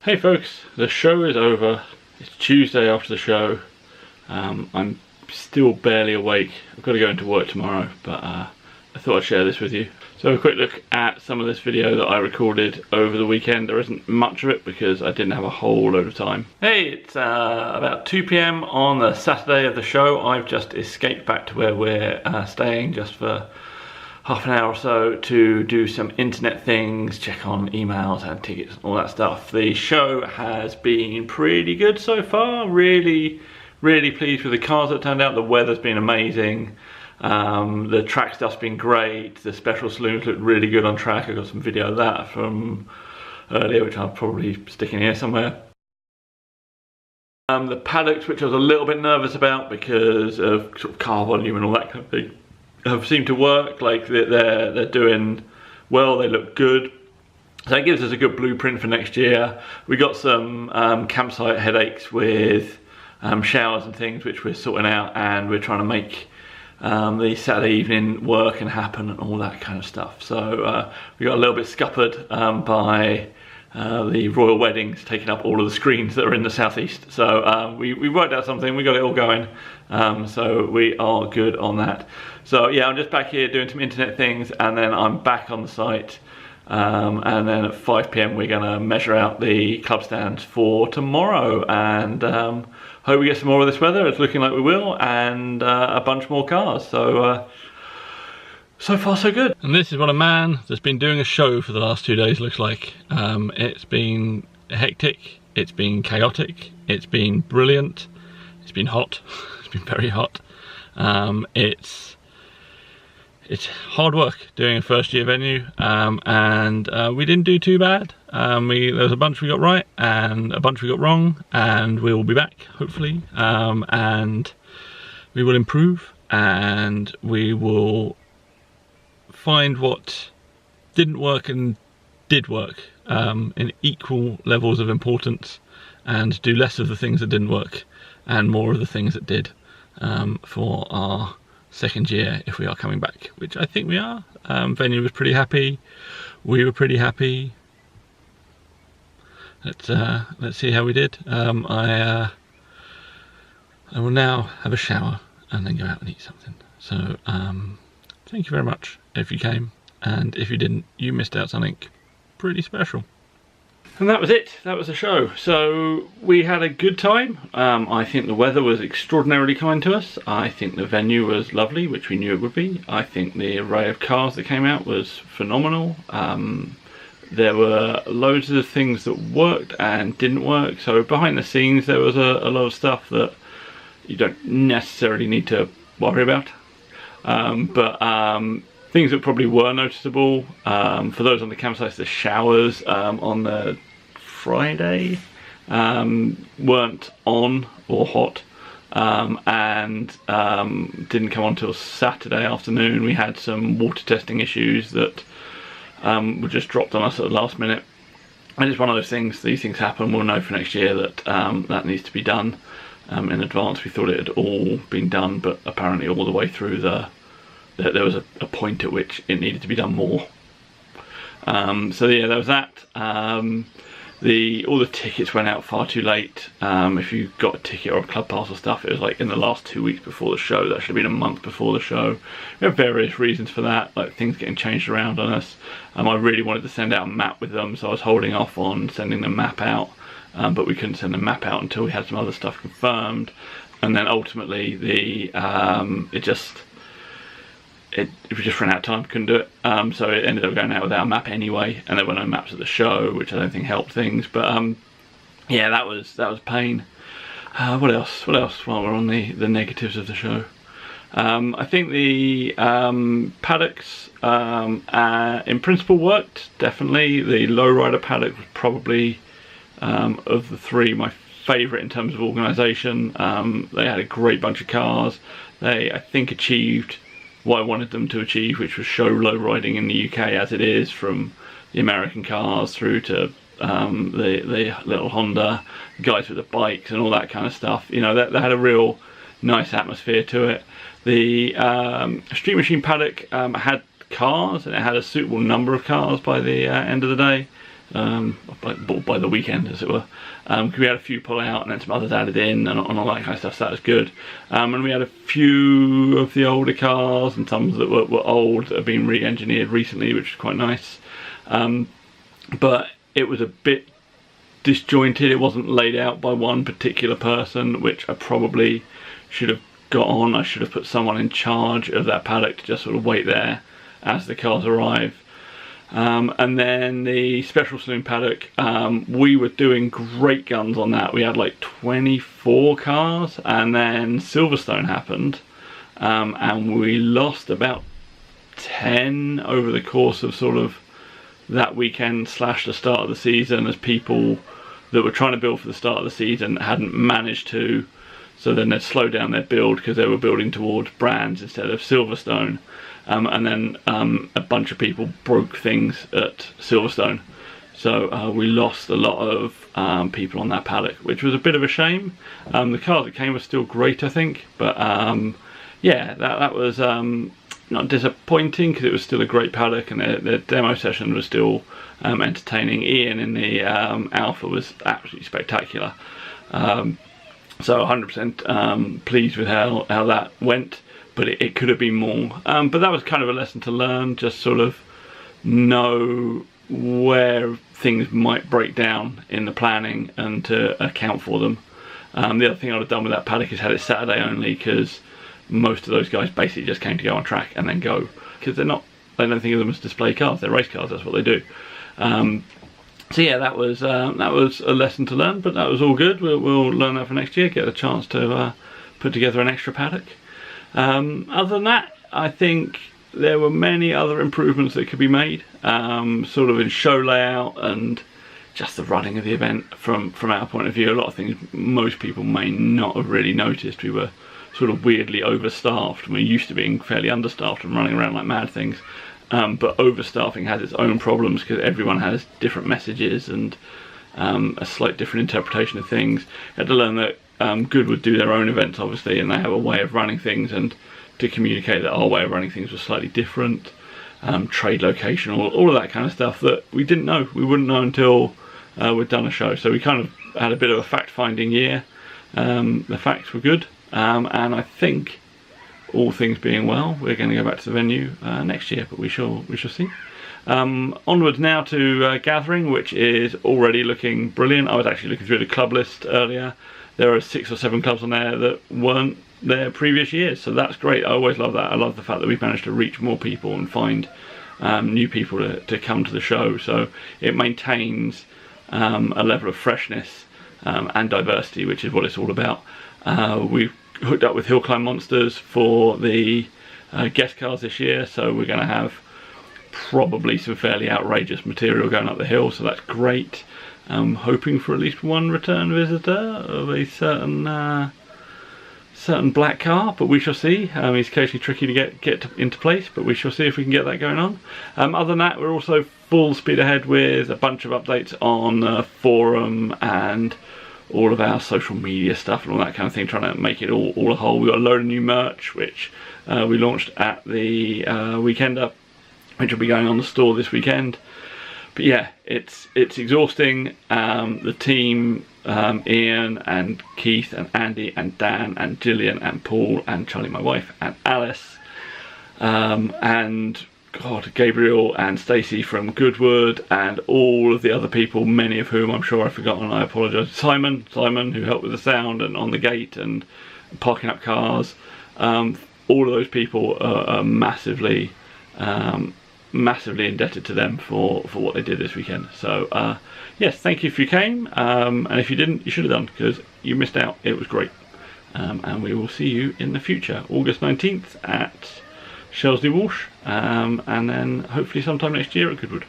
Hey folks, the show is over. It's Tuesday after the show. I'm still barely awake. I've got to go into work tomorrow, but I thought I'd share this with you. So a quick look at some of this video that I recorded over the weekend. There isn't much of it because I didn't have a whole load of time. Hey, it's about 2 PM on the Saturday of the show. I've just escaped back to where we're staying just for half an hour or so to do some internet things, check on emails and tickets and all that stuff. The show has been pretty good so far. Really pleased with the cars that turned out. The weather's been amazing. The track stuff's been great. The special saloons look really good on track. I got some video of that from earlier, which I'll probably stick in here somewhere. The paddocks, which I was a little bit nervous about because of sort of car volume and all that kind of thing, have seemed to work. Like they're doing well, they look good, so it gives us a good blueprint for next year. We got some campsite headaches with showers and things which we're sorting out, and we're trying to make the Saturday evening work and happen and all that kind of stuff. So we got a little bit scuppered by the royal weddings taking up all of the screens that are in the southeast. So we worked out something, we got it all going, so we are good on that. So yeah, I'm just back here doing some internet things, and then I'm back on the site, and then at 5 PM we're gonna measure out the club stands for tomorrow, and hope we get some more of this weather. It's looking like we will, and a bunch more cars. So so far so good. And this is what a man that's been doing a show for the last 2 days looks like. It's been hectic, it's been chaotic, it's been brilliant, it's been hot, it's been very hot. It's hard work doing a first year venue, and we didn't do too bad. There was a bunch we got right and a bunch we got wrong, and we will be back hopefully, and we will improve, and we will find what didn't work and did work in equal levels of importance, and do less of the things that didn't work and more of the things that did, for our second year if we are coming back, which I think we are. Venue was pretty happy, we were pretty happy. Let's see how we did. I will now have a shower and then go out and eat something. So thank you very much if you came, and if you didn't, you missed out something pretty special. And that was it, that was the show. So we had a good time. I think the weather was extraordinarily kind to us. I think the venue was lovely, which we knew it would be. I think the array of cars that came out was phenomenal. There were loads of things that worked and didn't work. So behind the scenes there was a lot of stuff that you don't necessarily need to worry about. Things that probably were noticeable, for those on the campsites, the showers on the Friday weren't on or hot, and didn't come on till Saturday afternoon. We had some water testing issues that were just dropped on us at the last minute, and it's one of those things, these things happen. We'll know for next year that that needs to be done in advance. We thought it had all been done, but apparently all the way through there was a point at which it needed to be done more. So yeah, there was that. All the tickets went out far too late. If you got a ticket or a club pass or stuff, it was like in the last 2 weeks before the show. That should have been a month before the show. We have various reasons for that, like things getting changed around on us. I really wanted to send out a map with them, so I was holding off on sending the map out, but we couldn't send the map out until we had some other stuff confirmed. And then ultimately we just ran out of time, couldn't do it, so it ended up going out without a map anyway, and there were no maps at the show, which I don't think helped things. But yeah, that was pain. What else while we're on the negatives of the show? I think the paddocks in principle worked, definitely. The lowrider paddock was probably of the three my favourite in terms of organisation. They had a great bunch of cars. They, I think, achieved what I wanted them to achieve, which was show low riding in the UK as it is, from the American cars through to the little Honda, the guys with the bikes and all that kind of stuff. You know, that had a real nice atmosphere to it. The Street Machine paddock had cars, and it had a suitable number of cars by the end of the day. by the weekend, as it were. We had a few pull out and then some others added in and all that kind of stuff, so that was good. And we had a few of the older cars and some that were old that have been re-engineered recently, which is quite nice. But it was a bit disjointed. It wasn't laid out by one particular person, which I probably should have got on. I should have put someone in charge of that paddock to just sort of wait there as the cars arrive. And then the special saloon paddock, we were doing great guns on that. We had like 24 cars, and then Silverstone happened, and we lost about 10 over the course of sort of that weekend / the start of the season, as people that were trying to build for the start of the season hadn't managed to, so then they'd slow down their build because they were building towards Brands instead of Silverstone. And then a bunch of people broke things at Silverstone, so we lost a lot of people on that paddock, which was a bit of a shame. The cars that came were still great, I think, but yeah, that was not disappointing because it was still a great paddock, and the demo session was still entertaining. Ian in the Alpha was absolutely spectacular, so 100% pleased with how that went. But it could have been more. But that was kind of a lesson to learn, just sort of know where things might break down in the planning and to account for them. The other thing I'd have done with that paddock is had it Saturday only, because most of those guys basically just came to go on track and then go, because they don't think of them as display cars, they're race cars, that's what they do. So yeah, that was a lesson to learn, but that was all good. We'll learn that for next year, get a chance to put together an extra paddock. Other than that, I think there were many other improvements that could be made, sort of in show layout and just the running of the event from our point of view. A lot of things most people may not have really noticed. We were sort of weirdly overstaffed. We're used to being fairly understaffed and running around like mad things, but overstaffing has its own problems because everyone has different messages and a slight different interpretation of things. I had to learn that Goodwood do their own events, obviously, and they have a way of running things, and to communicate that our way of running things was slightly different. Trade location, all of that kind of stuff that we didn't know. We wouldn't know until we'd done a show. So we kind of had a bit of a fact-finding year. The facts were good, and I think, all things being well, we're going to go back to the venue next year, but we shall see. Onwards now to Gathering, which is already looking brilliant. I was actually looking through the club list earlier. There are 6 or 7 clubs on there that weren't there previous years, so that's great. I always love that. I love the fact that we've managed to reach more people and find new people to come to the show, so it maintains a level of freshness and diversity, which is what it's all about. We've hooked up with Hill Climb Monsters for the guest cars this year, so we're going to have probably some fairly outrageous material going up the hill, so that's great. I'm hoping for at least one return visitor of a certain black car, but we shall see. It's occasionally tricky to get into place, but we shall see if we can get that going on. Other than that, we're also full speed ahead with a bunch of updates on the forum and all of our social media stuff and all that kind of thing, trying to make it all a whole. We've got a load of new merch, which we launched at the weekend up, which will be going on the store this weekend. But yeah, it's exhausting. The team, Ian and Keith and Andy and Dan and Gillian and Paul and Charlie, my wife, and Alice, and God, Gabriel and Stacey from Goodwood, and all of the other people, many of whom I'm sure I've forgotten. I apologise. Simon, who helped with the sound and on the gate and parking up cars. All of those people are massively indebted to them for what they did this weekend. So yes, thank you if you came, and if you didn't, you should have done, because you missed out. It was great, and we will see you in the future, August 19th at Shelsley Walsh, and then hopefully sometime next year at Goodwood.